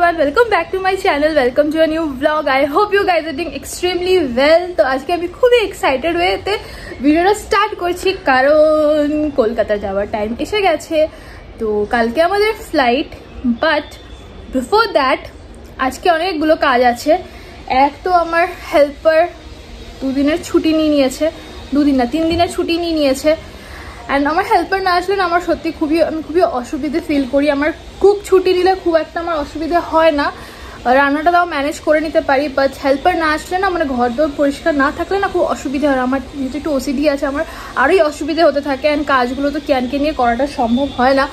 everyone, welcome back to my channel, welcome to a new vlog. I hope you guys are doing extremely well. তো আজকে আমি খুবই excited হয়েতে ভিডিওটা start করছি কারণ কলকাতা যাওয়ার টাইম এসে গেছে। তো কালকে আমাদের ফ্লাইট, বাট বিফোর দ্যাট আজকে অনেকগুলো কাজ আছে। এক তো আমার হেল্পার 2 দিনের ছুটি নিয়ে নিয়েছে, 2 দিন না 3 দিনের ছুটি নিয়ে নিয়েছে। অ্যান্ড আমার হেল্পার না আসলে না আমার সত্যি আমি খুবই অসুবিধে ফিল করি। আমার কুক ছুটি নিলে খুব একটা আমার অসুবিধে হয় না, রান্নাটা তাও ম্যানেজ করে নিতে পারি, বাট হেল্পার না আসলে না মানে ঘর দর পরিষ্কার না থাকলে না খুব অসুবিধা হয়। আমার যেহেতু একটু ওসিডি আছে, আমার আরোই অসুবিধে হতে থাকে, অ্যান্ড কাজগুলো তো ক্যানকে নিয়ে করাটা সম্ভব হয় না।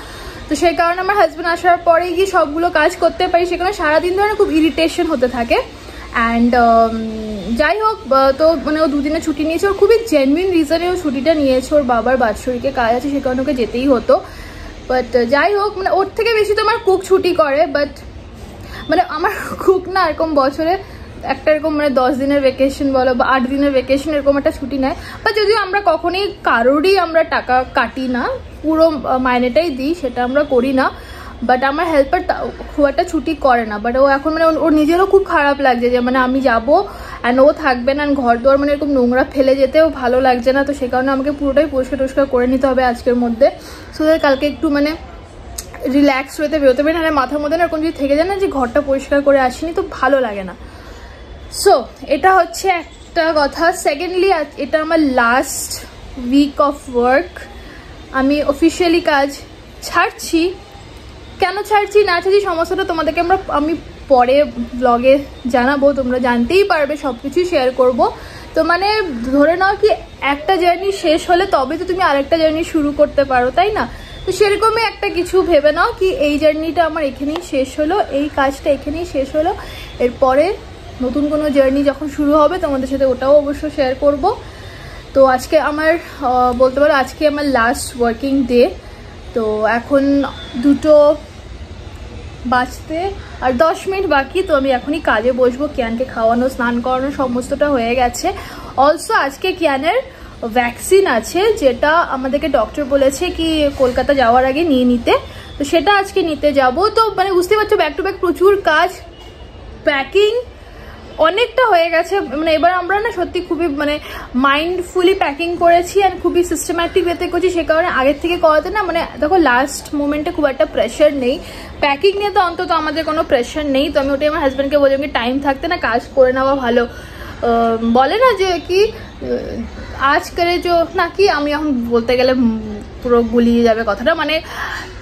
তো সেই কারণে আমার হাজব্যান্ড আসার পরে গিয়ে সবগুলো কাজ করতে পারি, সেখানে সারাদিন ধরে খুব ইরিটেশন হতে থাকে। অ্যান্ড যাই হোক, তো মানে ও 2 দিনের ছুটি নিয়েছে, ওর খুবই জেনুইন রিজনে ও ছুটিটা নিয়েছে। ওর বাবার বাৎসরিকে কাজ আছে, সে কারণে ওকে যেতেই হতো। বাট যাই হোক, মানে ওর থেকে বেশি তো আমার কুক ছুটি করে। বাট মানে আমার কুক না এরকম বছরে একটা এরকম মানে 10 দিনের ভ্যাকেশন বলো বা 8 দিনের ভ্যাকেশন এরকম একটা ছুটি নেয়। বা যদিও আমরা কখনোই কারোরই আমরা টাকা কাটি না, পুরো মাইনেটাই দিই, সেটা আমরা করি না। বাট আমার হেল্পার খুব একটা ছুটি করে না। বাট ও এখন মানে ওর নিজেরও খুব খারাপ লাগছে যে মানে আমি যাবো অ্যান্ড ও থাকবে না, ঘর দোয়ার মানে এরকম নোংরা ফেলে যেতেও ভালো লাগছে না। তো সে কারণে আমাকে পুরোটাই পরিষ্কার করে নিতে হবে আজকের মধ্যে, সো দ্যাট কালকে একটু মানে রিল্যাক্স হতে বেরোতে পারি। নাহলে মাথার মধ্যে না এরকম যদি থেকে যায় না যে ঘরটা পরিষ্কার করে আসিনি, তো ভালো লাগে না। সো এটা হচ্ছে একটা কথা। সেকেন্ডলি, এটা আমার লাস্ট উইক অফ ওয়ার্ক। আমি অফিসিয়ালি কাজ ছাড়ছি। কেন ছাড়ছি না ছাড়ছি সমস্যাটা তোমাদেরকে আমি পরে ব্লগে জানাবো, তোমরা জানতেই পারবে, সব কিছুই শেয়ার করবো। তো মানে ধরে নাও কি একটা জার্নি শেষ হলে তবে তো তুমি আরেকটা জার্নি শুরু করতে পারো, তাই না? তো সেরকমই একটা কিছু ভেবে নাও কি এই জার্নিটা আমার এখানেই শেষ হলো, এই কাজটা এখানেই শেষ হলো, এরপরে নতুন কোনো জার্নি যখন শুরু হবে তোমাদের সাথে ওটাও অবশ্য শেয়ার করব। তো আজকে আমার বলতে পারো আজকে আমার লাস্ট ওয়ার্কিং ডে। তো এখন 2টো বাজতে আর 10 মিনিট বাকি। তো আমি এখনই কাজে বসবো। কিয়ানকে খাওয়ানো, স্নান করানো সমস্তটা হয়ে গেছে। অলসো আজকে কিয়ানের ভ্যাকসিন আছে, যেটা আমাদেরকে ডক্টর বলেছে কি কলকাতা যাওয়ার আগে নিয়ে নিতে। তো সেটা আজকে নিতে যাব। তো মানে বুঝতে পারছো ব্যাক টু ব্যাক প্রচুর কাজ, প্যাকিং অনেকটা হয়ে গেছে। মানে এবার আমরা না সত্যি খুবই মানে মাইন্ডফুলি প্যাকিং করেছি অ্যান্ড খুবই সিস্টেম্যাটিক ওয়েতে করছি। সে কারণে আগের থেকে করাতে না মানে দেখো লাস্ট মোমেন্টে খুব একটা প্রেশার নেই। প্যাকিং নিয়ে তো অন্তত আমাদের কোনো প্রেশার নেই। তো আমি ওটাই আমার হাজব্যান্ডকে বললাম কি টাইম থাকতে না কাজ করে নেওয়া ভালো। বলে না যে কি আজ করে যে না কি, আমি এখন বলতে গেলে পুরো গুলিয়ে যাবে কথাটা, মানে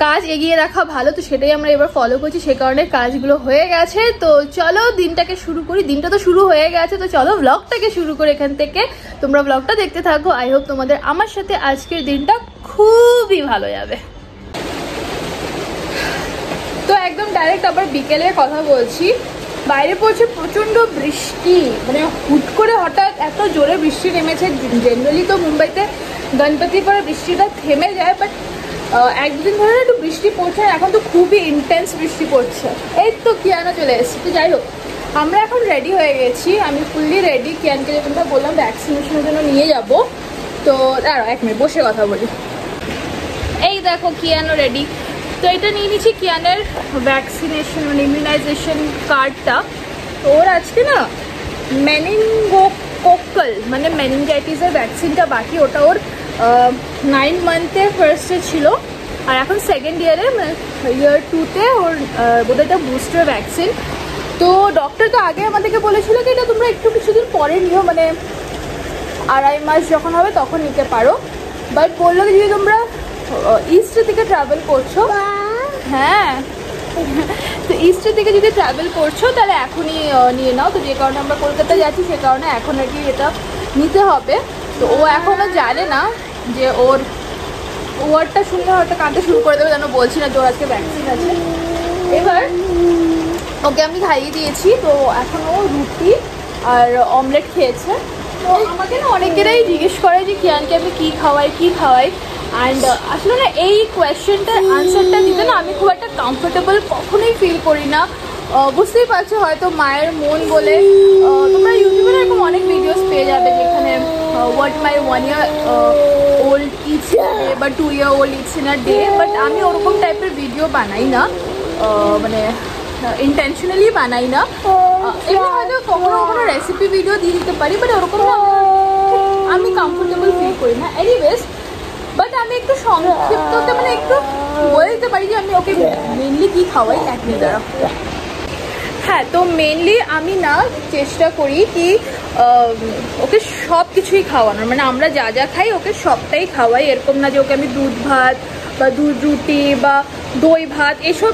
কাজ এগিয়ে রাখা ভালো। তো সেটাই আমরা এবার ফলো করছি, সে কারণে কাজগুলো হয়ে গেছে। তো চলো দিনটাকে শুরু করি। দিনটা তো শুরু হয়ে গেছে, তো চলো ব্লগটাকে শুরু করি এখান থেকে। তোমরা ব্লগটা দেখতে থাকো। আই হোপ তোমাদের আমার সাথে আজকের দিনটা খুবই ভালো যাবে। তো একদম ডাইরেক্ট আবার বিকেলের কথা বলছি। বাইরে পড়ছে প্রচণ্ড বৃষ্টি, মানে হুট করে হঠাৎ এত জোরে বৃষ্টি নেমেছে। জেনারেলি তো মুম্বাইতে গণপতির পরে বৃষ্টিটা থেমে যায়, বাট 1-2 দিন ধরে একটু বৃষ্টি পড়ছে, এখন তো খুবই ইন্টেন্স বৃষ্টি পড়ছে। এই তো কিয়ানো চলে এসেছি। তো যাই হোক, আমরা এখন রেডি হয়ে গেছি, আমি ফুললি রেডি। কিয়ানকে যেটা বললাম ভ্যাকসিনেশনের জন্য নিয়ে যাব। তো দাঁড়াও 1 মিনিট বসে কথা বলি। এই দেখো কিয়ানো রেডি। তো এটা নিয়ে নিচ্ছি কিয়ানের ভ্যাকসিনেশন মানে ইমিউনাইজেশন কার্ডটা। তো ওর আজকে না মেনিনগোকোকাল মানে মেনিনজাইটিসের ভ্যাকসিনটা বাকি। ওটা ওর 9 মান্থে ফার্স্টে ছিল, আর এখন সেকেন্ড ইয়ারে মানে ইয়ার 2তে ওর বোধহয় এটা বুস্টার ভ্যাকসিন। তো ডক্টর তো আগে আমাদেরকে বলেছিল যে এটা তোমরা একটু কিছুদিন পরে নিও, মানে 2.5 মাস যখন হবে তখন নিতে পারো। বাট বললো যে যদি তোমরা ইস্টের দিকে ট্রাভেল করছো, হ্যাঁ তো ইস্টের দিকে যদি ট্রাভেল করছো তাহলে এখনই নিয়ে নাও। তো যে কারণে আমরা কলকাতা যাচ্ছি সে কারণে এখন আর কি এটা নিতে হবে। তো ও এখনও জানে না যে ওর ওয়ার্ডটা শুনলে হয়তো কাঁদতে শুরু করে দেবে, যেন বলছি না যে ওর আজকে ভ্যাকসিন আছে। এবার ওকে আমি খাইয়ে দিয়েছি। তো এখন ও রুটি আর অমলেট খেয়েছে। তো আমাকে না অনেকেরাই জিজ্ঞেস করে যে কিয়ানকে আমি কী খাওয়াই। অ্যান্ড আসলে না এই কোয়েশ্চেনটার আনসারটা দিতে না আমি খুব একটা কমফোর্টেবল কখনোই ফিল করি না। বুঝতেই পারছো হয়তো মায়ের মন বলে। তোমরা ইউটিউবে এরকম অনেক ভিডিওস পেয়ে যাবে যেখানে what my 1 year old it's বা 2 year old it's in a day. But আমি ওরকম টাইপের ভিডিও বানাই না। মানে ইন্টেনশনালি বানাই না, এমনি হয়তো কখনো কখনো রেসিপি ভিডিও দিয়ে দিতে পারি, বাট ওরকম না আমি কমফোর্টেবল ফিল করি না। এনিওয়েজ, বাট আমি একটু সংক্ষিপ্ততে মানে একটু বলে দিতে পারি যে আমি ওকে মেনলি কী খাওয়াই। এক মিনিট দ্বারা। হ্যাঁ, তো মেনলি আমি না চেষ্টা করি কি ওকে সব কিছুই খাওয়ানোর, মানে আমরা যা যা খাই ওকে সবটাই খাওয়াই। এরকম না যে ওকে আমি দুধ ভাত বা দুধ রুটি বা দই ভাত এসব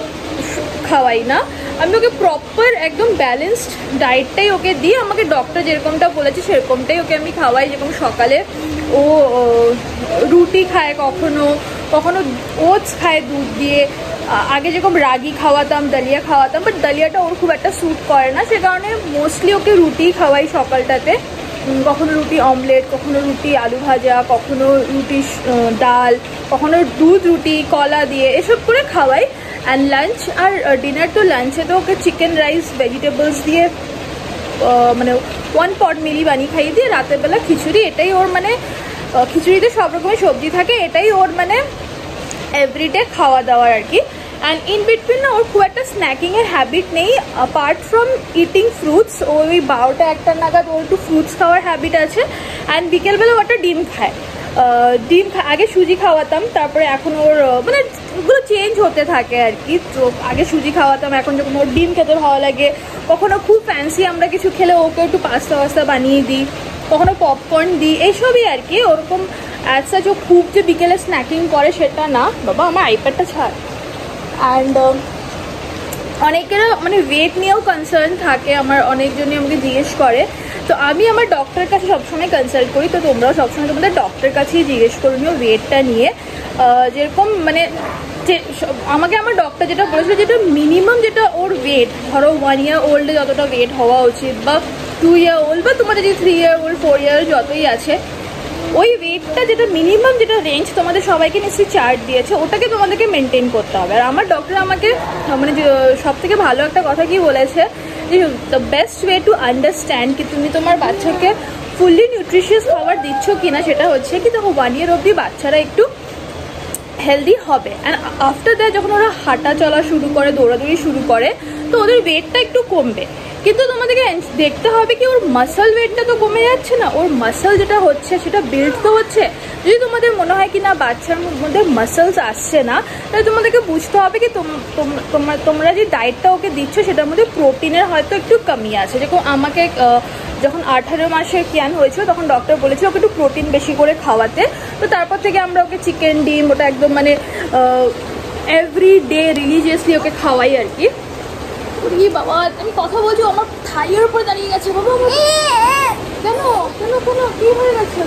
খাওয়াই না, আমি ওকে প্রপার একদম ব্যালেন্সড ডায়েটটাই ওকে দিই। আমাকে ডক্টর যেরকমটা বলেছে সেরকমটাই ওকে আমি খাওয়াই। যেরকম সকালে ও রুটি খায়, কখনো কখনো ওটস খায় দুধ দিয়ে। আগে যেরকম রাগি খাওয়াতাম, দালিয়া খাওয়াতাম, বাট দালিয়াটা ওর খুব একটা স্যুট করে না, সে কারণে মোস্টলি ওকে রুটি খাওয়াই সকালটাতে। কখনো রুটি অমলেট, কখনো রুটি আলু ভাজা, কখনো রুটি ডাল, কখনো দুধ রুটি কলা দিয়ে এসব করে খাওয়াই। অ্যান্ড লাঞ্চ আর ডিনার, তো লাঞ্চে তো ওকে চিকেন রাইস ভেজিটেবলস দিয়ে মানে 1 পট মিলি বানিয়ে খাইয়ে দিয়ে রাতের বেলা খিচুড়ি। এটাই ওর মানে খিচুড়িতে সব রকমের সবজি থাকে, এটাই ওর মানে এভরিডে খাওয়া দাওয়ার আর কি। অ্যান্ড ইন বিটুইন না ওর খুব একটা স্ন্যাকিংয়ের হ্যাবিট নেই, অ্যাপার্ট ফ্রম ইটিং ফ্রুটস। ওই 12টা 1টা নাগাদ ওর একটু ফ্রুটস খাওয়ার হ্যাবিট আছে। অ্যান্ড বিকেলবেলা ওটা ডিম খায়। আগে সুজি খাওয়াতাম, তারপরে এখন ওর মানে ওগুলো চেঞ্জ হতে থাকে আর কি। তো আগে সুজি খাওয়াতাম, এখন যখন ওর ডিম খেতে ভালো লাগে, কখনো খুব ফ্যান্সি আমরা কিছু খেলে ওকে একটু পাস্তা বানিয়ে দিই, কখনো পপকর্ন দিই, এইসবই আর কি। ওরকম অ্যাজ সাচ ও খুব যে বিকেলে স্ন্যাকিং করে সেটা না। বাবা আমার আইপ্যাডটা ছাড়। অ্যান্ড অনেকেরা মানে ওয়েট নিয়েও কনসার্ন থাকে, আমার অনেকজনই আমাকে জিজ্ঞেস করে। তো আমি আমার ডক্টরের কাছে সবসময় কনসাল্ট করি, তো তোমরাও সবসময় তোমাদের ডক্টরের কাছেই জিজ্ঞেস করে নিও ওয়েটটা নিয়ে। যেরকম মানে যে আমাকে আমার ডক্টর যেটা বলেছিল, যেটা মিনিমাম যেটা ওর ওয়েট, ধরো 1 year ওল্ডে যতটা ওয়েট হওয়া উচিত, বা 2 year ওল্ড, বা তোমাদের যে 3 year ওল্ড 4 year যতই আছে, ওই ওয়েটটা যেটা মিনিমাম যেটা রেঞ্জ তোমাদের সবাইকে নিশ্চয়ই চার্ট দিয়েছে, ওটাকে তোমাদেরকে মেনটেন করতে হবে। আর আমার ডক্টর আমাকে মানে সব থেকে ভালো একটা কথা কি বলেছে, যে the best way to understand কি তুমি তোমার বাচ্চাকে ফুললি নিউট্রিশিয়াস খাবার দিচ্ছ কিনা, সেটা হচ্ছে কি তখন 1 year অবধি বাচ্চারা একটু হেলদি হবে। অ্যান্ড আফটার দ্যাট যখন ওরা হাঁটা চলা শুরু করে, দৌড়াদৌড়ি শুরু করে, তো ওদের ওয়েটটা একটু কমবে। কিন্তু তোমাদেরকে দেখতে হবে কি ওর মাসল ওয়েটটা তো কমে যাচ্ছে না, ওর মাসল যেটা হচ্ছে সেটা বিল্ড তো হচ্ছে। যদি তোমাদের মনে হয় কি না বাচ্চার মধ্যে মাসলস আসছে না, তাহলে তোমাদেরকে বুঝতে হবে কি তোমরা যে ডায়েটটা ওকে দিচ্ছ সেটার মধ্যে প্রোটিনের হয়তো একটু কমি আছে। যেরকম আমাকে যখন 18 মাসের কিয়ান হয়েছিল তখন ডক্টর বলেছিল ওকে একটু প্রোটিন বেশি করে খাওয়াতে। তো তারপর থেকে আমরা ওকে চিকেন, ডিম, ওটা একদম মানে এভরি ডে রিলিজিয়াসলি ওকে খাওয়াই আর কি। বাবা আমি কথা বলছি, আমার থাইয়ের উপরে দাঁড়িয়ে গেছে। বাবা কেন কেন কেন কি হয়ে গেছে?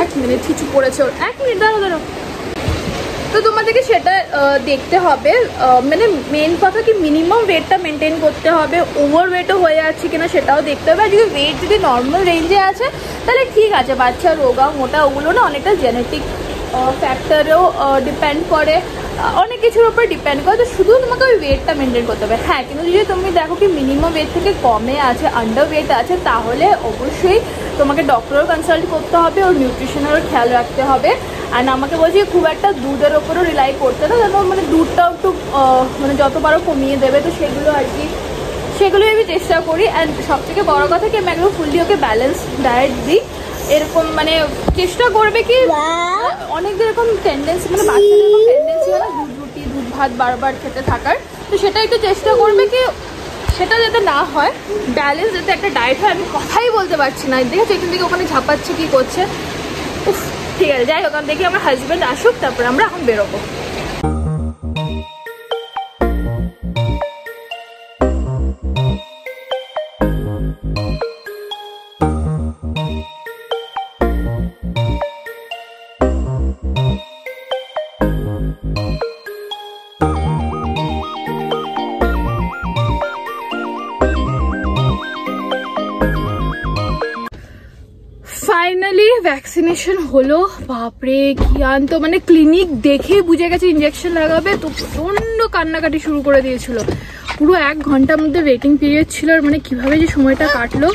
1 মিনিট কিছু পড়েছে ওর, 1 মিনিট দাঁড়াও। তো তোমাদেরকে সেটা দেখতে হবে, মানে মেন কথা কি মিনিমাম ওয়েটটা মেনটেন করতে হবে। ওভার ওয়েটও হয়ে যাচ্ছে কিনা সেটাও দেখতে হবে। আর যদি ওয়েট যদি নর্মাল রেঞ্জে আছে তাহলে ঠিক আছে, বাচ্চা রোগা মোটা ওগুলো না অনেকটা জেনেটিক ফ্যাক্টরেও ডিপেন্ড করে, অনেক কিছুর উপর ডিপেন্ড করে। তো শুধু তোমাকে ওই ওয়েটটা মেনটেন করতে হবে। হ্যাঁ, কিন্তু যদি তুমি দেখো কি মিনিমাম ওয়েট থেকে কমে আছে, আন্ডার ওয়েট আছে, তাহলে অবশ্যই তোমাকে ডক্টরও কনসাল্ট করতে হবে, ওর নিউট্রিশনেরও খেয়াল রাখতে হবে। অ্যান্ড আমাকে বলছি খুব একটা দুধের ওপরও রিলাই করতে না, যেন মানে দুধটাও একটু মানে যত পারো কমিয়ে দেবে। তো সেগুলো আর কি, সেগুলোই আমি চেষ্টা করি। অ্যান্ড সবথেকে বড় কথা কি আমি একদম ফুললি ওকে ব্যালেন্স ডায়েট দিই। এরকম মানে চেষ্টা করবে কি অনেকদের এরকম টেন্ডেন্সি, মানে বাচ্চাদের এরকম টেন্ডেন্সি হয় না দুধ রুটি দুধ ভাত বারবার খেতে থাকার, তো সেটা একটু চেষ্টা করবে কি সেটা যাতে না হয়, ব্যালেন্স যাতে একটা ডায়েট হয়। আমি কথাই বলতে পারছি না, দেখেছো এখান থেকে ওখানে ঝাপাচ্ছে কি করছে। উফ, ঠিক আছে যাই হোক, দেখি আমার হাজব্যান্ড আসুক তারপরে আমরা এখন বেরোবো। ফাইনালি ভ্যাকসিনেশন হলো। বাপরে কিয়ান তো মানে ক্লিনিক দেখে বুঝে গেছে ইঞ্জেকশন লাগাবে, তো প্রচন্ড কান্নাকাটি শুরু করে দিয়েছিল। পুরো 1 ঘন্টার মধ্যে ওয়েটিং পিরিয়ড ছিল, আর মানে কিভাবে যে সময়টা কাটলো।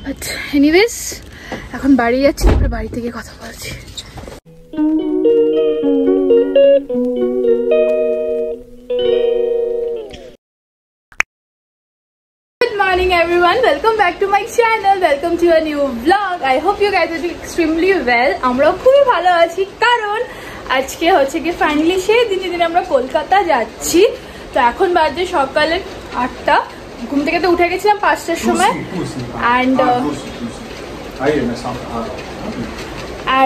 আচ্ছা এনিওয়েজ এখন বাড়ি যাচ্ছি, তারপরে বাড়ি থেকে কথা বলছি। everyone, welcome back to my channel. Welcome to a new vlog. I hope you guys are doing extremely well. আমরা খুবই ভালো আছি কারণ আজকে হচ্ছে কি ফাইনালি সেই দিনে আমরা কলকাতা যাচ্ছি। তো এখন বাজে সকালে 8টা। ঘুম থেকে তো উঠে গেছিলাম 5টার সময়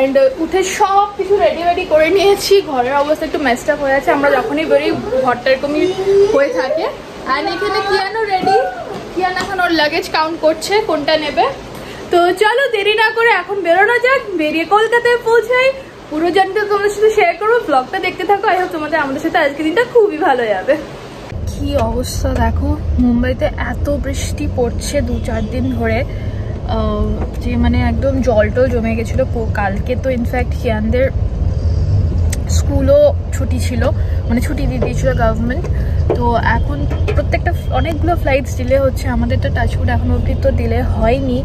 and উঠে সব কিছু রেডি করে নিয়েছি। ঘরের অবস্থা একটু মেসড আপ হয়ে আছে। আমরা যখনই বেরোই ঘরটা এরকমই হয়ে থাকে। and এখানে কিয়ানো রেডি, কিয়ান এখন ওর লাগেজ কাউন্ট করছে কোনটা নেবে। তো চলো দেরি না করে এখন বেরোনো যাক, বেরিয়ে কলকাতায় পৌঁছাই। পুরো জার্নিটা তোমাদের সাথে শেয়ার করবো, ব্লগটা দেখতে থাকো। আই হোপ তোমাদের আমাদের সাথে আজকে দিনটা খুবই ভালো যাবে। কি অবস্থা দেখো, মুম্বাইতে এত বৃষ্টি পড়ছে 2-4 দিন ধরে যে মানে একদম জল জমে গেছিলো। কালকে তো ইনফ্যাক্ট কিয়ানদের স্কুলও ছুটি ছিল, মানে ছুটি দিয়ে দিয়েছিল গভর্নমেন্ট। তো এখন প্রত্যেকটা অনেকগুলো ফ্লাইটস ডিলে হচ্ছে। আমাদের তো টাচউড এখনো অবধি তো ডিলে হয়নি।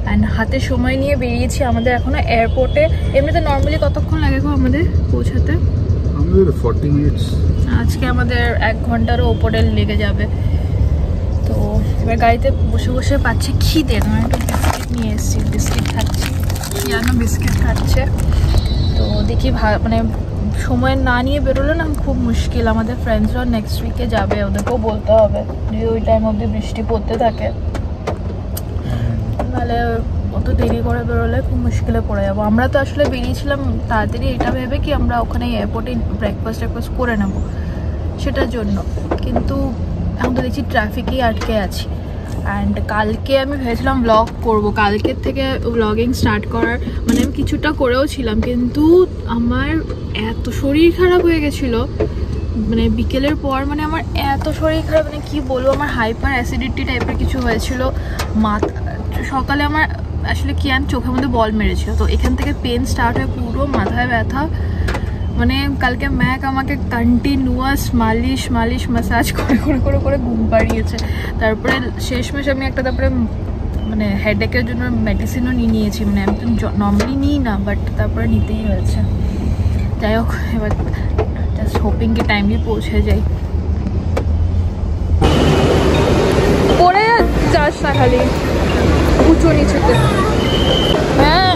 অ্যান্ড হাতে সময় নিয়ে বেরিয়েছি। আমাদের এখনো এয়ারপোর্টে এমনিতে নর্মালি কতক্ষণ লাগে আমাদের পৌঁছাতে? আমাদের 40 মিনিটস। আজকে আমাদের 1 ঘন্টারও ওপরে লেগে যাবে। তো এবার গাড়িতে বসে বসে পাচ্ছে খিদে। তোমার একটু বিস্কিট নিয়ে এসেছি, বিস্কিট খাচ্ছি। কিয়ানো বিস্কিট খাচ্ছে। তো দেখি মানে সময় না নিয়ে বেরোলে না খুব মুশকিল। আমাদের ফ্রেন্ডসরাও নেক্সট উইকে যাবে, ওদেরকেও বলতে হবে যদি ওই টাইম অবধি বৃষ্টি পড়তে থাকে, নাহলে অত দেরি করে বেরোলে খুব মুশকিলে পড়ে যাবো। আমরা তো আসলে বেরিয়েছিলাম তাড়াতাড়ি এটা ভেবে কি আমরা ওখানে এয়ারপোর্টে ব্রেকফাস্ট করে নেব সেটার জন্য, কিন্তু এখন তো দেখছি ট্রাফিকেই আটকে আছি। অ্যান্ড কালকে আমি ভেবেছিলাম ব্লগ করব, কালকের থেকে ব্লগিং স্টার্ট করার মানে আমি কিছুটা করেও ছিলাম, কিন্তু আমার এত শরীর খারাপ হয়ে গেছিলো মানে বিকেলের পর। মানে আমার এত শরীর খারাপ, মানে কি বলবো, আমার হাইপার অ্যাসিডিটি টাইপের কিছু হয়েছিল। সকালে আমার আসলে কিয়ান চোখের মধ্যে বল মেরেছিল, তো এখান থেকে পেন স্টার্ট হয়ে পুরো মাথায় ব্যথা। মানে কালকে ম্যাক আমাকে কন্টিনিউয়াস মালিশ ম্যাসাজ করে ঘুম পাড়িয়েছে। তারপরে শেষমেশ আমি একটা তারপরে মানে হেডেকের জন্য মেডিসিনও নিয়েছি। মানে আমি তো নর্মালি নিই না, বাট তারপরে নিতেই হয়েছে। যাই হোক, এবার জাস্ট হোপিং কি টাইমলি পৌঁছে যাই। পড়ে যাস না খালি উঁচু নিচুতে। হ্যাঁ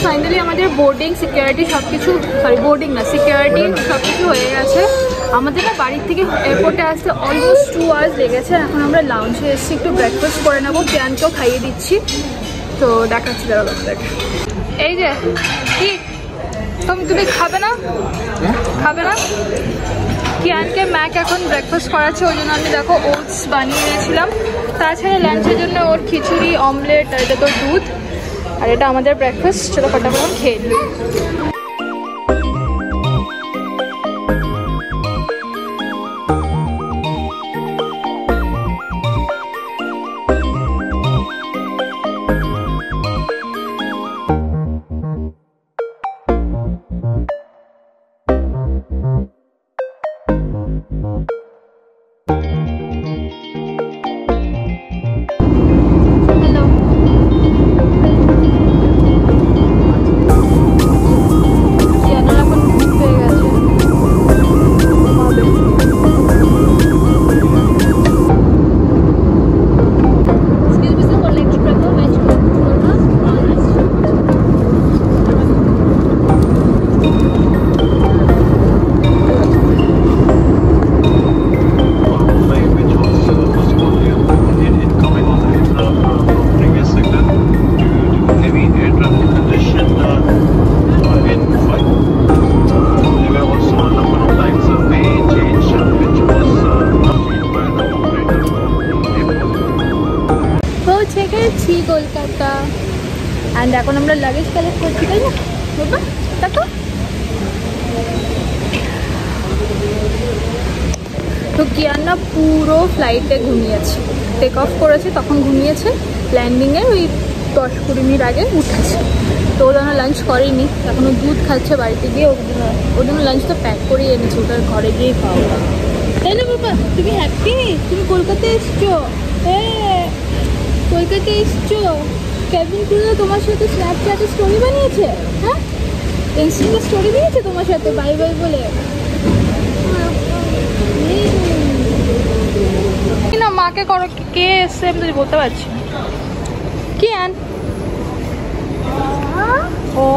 ফাইনালি আমাদের বোর্ডিং সিকিউরিটি সবকিছু বোর্ডিং না সিকিউরিটি সবকিছু হয়ে গেছে। আমাদের না বাড়ির থেকে এয়ারপোর্টে আসতে অলমোস্ট 2 আওয়ার্স লেগেছে। এখন আমরা লাউঞ্জে এসেছি, একটু ব্রেকফাস্ট করে নেবো, কিয়ানকেও খাইয়ে দিচ্ছি। তো দেখাচ্ছি দাঁড়াও আপনাকে। এই যে কি তুমি খাবে না কিয়ানকে ম্যাক এখন ব্রেকফাস্ট করাচ্ছে, ওই জন্য আমি দেখো ওটস বানিয়ে নিয়েছিলাম। তাছাড়া লাঞ্চের জন্য ওর খিচুড়ি, অমলেট, আর এটা তো দুধ, আর এটা আমাদের ব্রেকফাস্ট। চলো ফটাফট খেয়ে নিই। কলকাতা অ্যান্ড এখন আমরা লাগেজ কালেক্ট করছি, তাই না বাবা? দেখো তো কিয়ান না পুরো ফ্লাইটে ঘুমিয়েছে, টেক অফ করেছে তখন ঘুমিয়েছে, ল্যান্ডিংয়ে ওই 10-20 মিনিট আগে উঠেছে। তো ওর জন্য লাঞ্চ করেনি, এখনও দুধ খাচ্ছে বাড়িতে গিয়ে। ওর জন্য লাঞ্চ তো প্যাক করেই এনেছে, ওটার ঘরে গিয়েই খাওয়া। তাই না বাবা? তুমি হ্যাপি? তুমি কলকাতায় এসছো? হ্যাঁ কলকাতায় এসছো। কেভিন ক্রুজও তোমার সাথে স্ন্যাপচ্যাটে স্টোরি বানিয়েছে? হ্যাঁ, ইনস্টাগ্রামে স্টোরি দিয়েছে তোমার সাথে বাই বাই বলে। না মাকে করো, কে এসছে আমি তো বলতে পারছি না। কি আন ও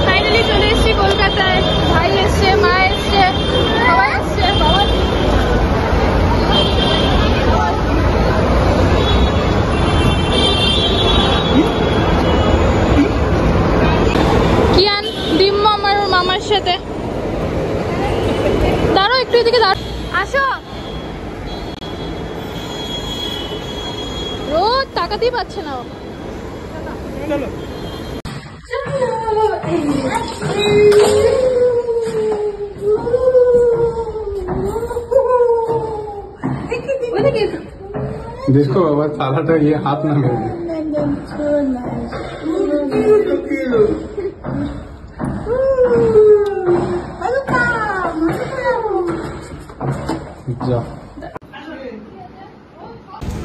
ফাইনালি চলে এসেছি কলকাতায়। ভাই এসছে, মা এসছে, সবাই এসছে। বাবা কিয়ান ডিম্মু আমার মামার সাথে। দাঁড়ো একটু এদিকে দাঁড়ো, আসো। রোজ তাকাতেই পাচ্ছে না ও। চলো देखो बाबा तालाटा ये हाथ ना मेरे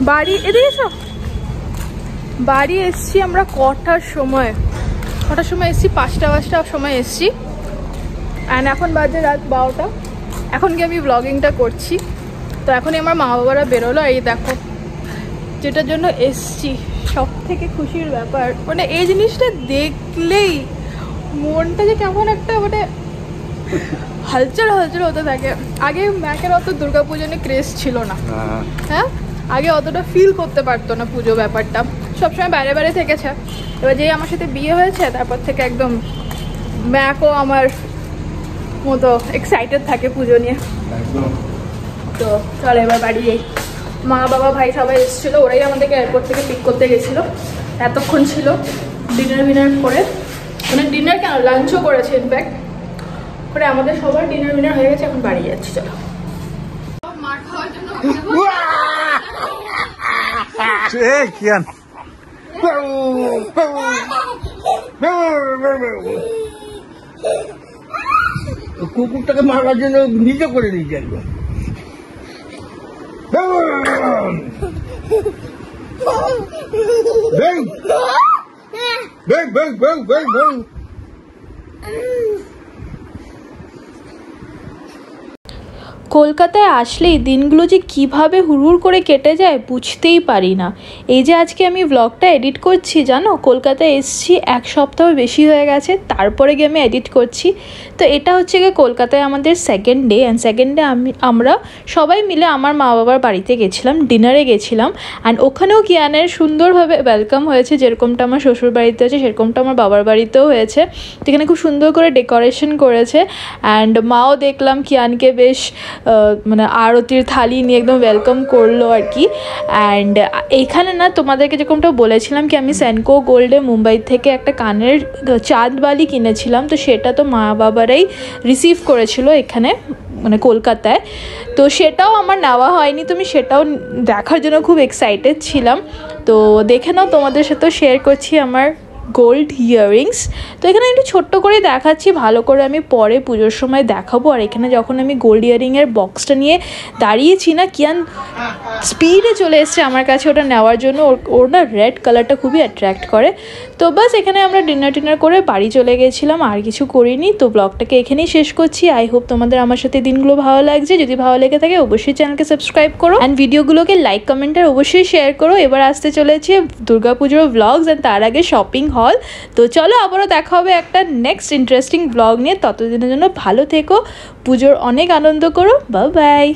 বাড়ি এদিকে এসো। বাড়ি এসছি আমরা কটার সময় এসছি? 5টা সময় এসছি। অ্যান্ড এখন বাজে রাত 12টা। এখন কি আমি ব্লগিংটা করছি। তো এখনই আমার মা বাবারা বেরোলো। এই দেখো যেটার জন্য এসছি, সব থেকে খুশির ব্যাপার মানে এই জিনিসটা দেখলেই মনটা যে কেমন একটা মানে হালচাল হতে থাকে। আগে ম্যাকের অত দুর্গাপুজো নিয়ে ক্রেজ ছিল না। হ্যাঁ, আগে অতটা ফিল করতে পারতো না পুজো ব্যাপারটা, সবসময় বাইরে থেকেছে। এবার যেই আমার সাথে বিয়ে হয়েছে তারপর থেকে একদম ম্যাকও আমার মতো এক্সাইটেড থাকে পুজো নিয়ে। তো চলো এবার বাড়ি যাই। মা বাবা ভাই সবাই এসেছিলো, ওরাই আমাদেরকে এয়ারপোর্ট থেকে পিক করতে গেছিলো। এতক্ষণ ছিল ডিনার করে, মানে ডিনার কেন লাঞ্চও করেছে ইনফ্যাক্ট করে। আমাদের সবার ডিনার হয়ে গেছে, এখন বাড়ি যাচ্ছি। চলো মার খাওয়ার জন্য কুকুরটাকে মারার জন্য নিজে করে দিয়েছে একদম। কলকাতায় আসলেই দিনগুলো যে কিভাবে হুড়হুড় করে কেটে যায় বুঝতেই পারি না। এই যে আজকে আমি ব্লগটা এডিট করছি, জানো কলকাতায় এসেছি 1 সপ্তাহ বেশি হয়ে গেছে, তারপরে গিয়ে আমি এডিট করছি। তো এটা হচ্ছে গিয়ে কলকাতায় আমাদের second day. And second day আমরা সবাই মিলে আমার মা বাবার বাড়িতে গেছিলাম, ডিনারে গেছিলাম। অ্যান্ড ওখানেও কিয়ানের সুন্দরভাবে ওয়েলকাম হয়েছে, যেরকমটা আমার শ্বশুর বাড়িতে হয়েছে সেরকমটা আমার বাবার বাড়িতেও হয়েছে। তো এখানে খুব সুন্দর করে ডেকোরেশন করেছে। অ্যান্ড মাও দেখলাম কিয়ানকে বেশ মানে আরতির থালি নিয়ে একদম ওয়েলকাম করলো আর কি। অ্যান্ড এইখানে না তোমাদেরকে যেরকমটা বলেছিলাম কি আমি সেনকো গোল্ডে মুম্বাই থেকে একটা কানের চাঁদবালি কিনেছিলাম, তো সেটা তো মা বাবারাই রিসিভ করেছিল এখানে মানে কলকাতায়। তো সেটাও আমার নেওয়া হয়নি, তো আমি সেটাও দেখার জন্য খুব এক্সাইটেড ছিলাম। তো দেখে নাও, তোমাদের সাথেও শেয়ার করছি আমার গোল্ড ইয়াররিংস। তো এখানে একটু ছোট্ট করে দেখাচ্ছি, ভালো করে আমি পরে পুজোর সময় দেখাবো। আর এখানে যখন আমি গোল্ড ইয়াররিংয়ের বক্সটা নিয়ে দাঁড়িয়েছি না, কিয়ান স্পিডে চলে এসছে আমার কাছে ওটা নেওয়ার জন্য। ওর না রেড কালারটা খুবই অ্যাট্রাক্ট করে। তো বাস এখানে আমরা ডিনার করে বাড়ি চলে গেছিলাম, আর কিছু করিনি। তো ব্লগটাকে এখানেই শেষ করছি। আই হোপ তোমাদের আমার সাথে দিনগুলো ভালো লাগছে। যদি ভালো লেগে থাকে অবশ্যই চ্যানেলকে সাবস্ক্রাইব করো অ্যান্ড ভিডিওগুলোকে লাইক কমেন্ট আর অবশ্যই শেয়ার করো। এবার আসতে চলেছে দুর্গাপুজোর ব্লগস অ্যান্ড তার আগে শপিং হল। তো চলো আবারও দেখা হবে একটা নেক্সট ইন্টারেস্টিং ব্লগ নিয়ে। ততদিনের জন্য ভালো থেকো, পুজোর অনেক আনন্দ করো, বাই বাই।